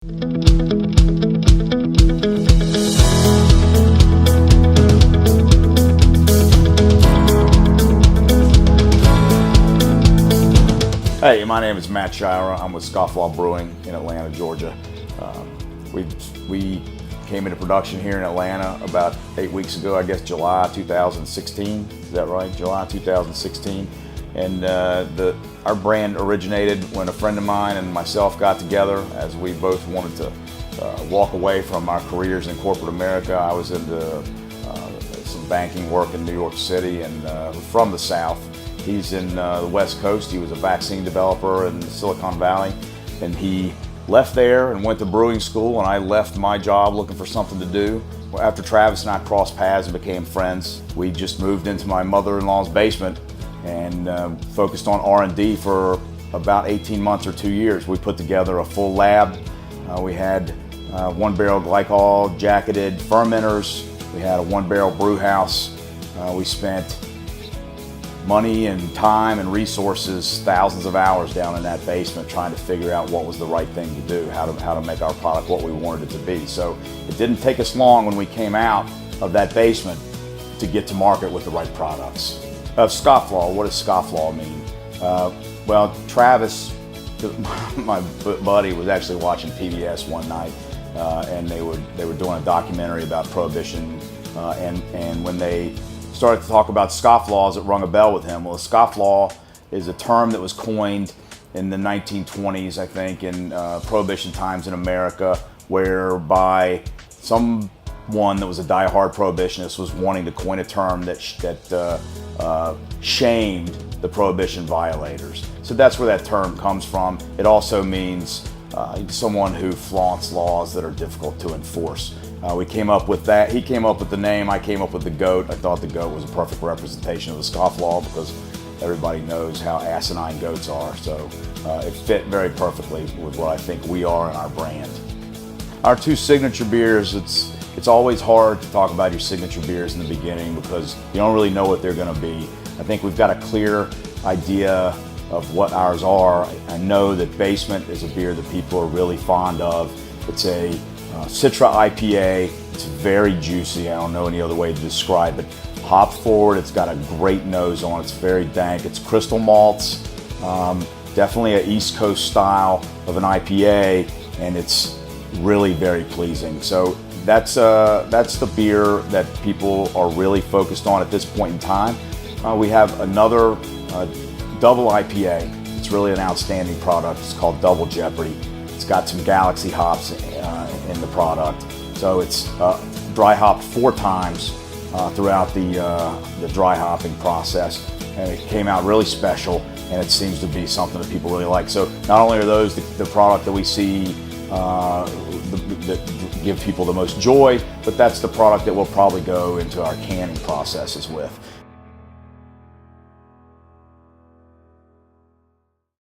Hey, my name is Matt Shira. I'm with Scofflaw Brewing in Atlanta, Georgia. We came into production here in Atlanta about 8 weeks ago, I guess July 2016. Is that right? July 2016. And our brand originated when a friend of mine and myself got together as we both wanted to walk away from our careers in corporate America. I was into some banking work in New York City and from the South. He's in the West Coast. He was a vaccine developer in Silicon Valley, and he left there and went to brewing school, and I left my job looking for something to do. After Travis and I crossed paths and became friends, we just moved into my mother-in-law's basement and focused on R&D for about 18 months or 2 years. We put together a full lab. We had one-barrel glycol jacketed fermenters. We had a one-barrel brew house. We spent money and time and resources, thousands of hours down in that basement trying to figure out what was the right thing to do, how to make our product what we wanted it to be. So it didn't take us long when we came out of that basement to get to market with the right products. Scofflaw, what does Scofflaw mean? Well, Travis, my buddy, was actually watching PBS one night and they were doing a documentary about Prohibition and when they started to talk about scofflaws, it rung a bell with him. Well, a scofflaw is a term that was coined in the 1920s, I think, in Prohibition times in America, whereby someone that was a die-hard prohibitionist was wanting to coin a term that shamed the Prohibition violators. So that's where that term comes from. It also means someone who flaunts laws that are difficult to enforce. We came up with that. He came up with the name. I came up with the goat. I thought the goat was a perfect representation of the scofflaw because everybody knows how asinine goats are. So it fit very perfectly with what I think we are in our brand. Our two signature beers, it's always hard to talk about your signature beers in the beginning because you don't really know what they're going to be. I think we've got a clear idea of what ours are. I know that Basement is a beer that people are really fond of. It's a Citra IPA. It's very juicy. I don't know any other way to describe it. Hop forward. It's got a great nose on it. It's very dank. It's crystal malts. Definitely an East Coast style of an IPA, and it's really very pleasing. So that's the beer that people are really focused on at this point in time. We have another double IPA. It's really an outstanding product. It's called Double Jeopardy. It's got some Galaxy hops in the product. So it's dry hopped 4 times throughout the dry hopping process. And it came out really special, and it seems to be something that people really like. So not only are those the product that we see that give people the most joy, but that's the product that we'll probably go into our canning processes with.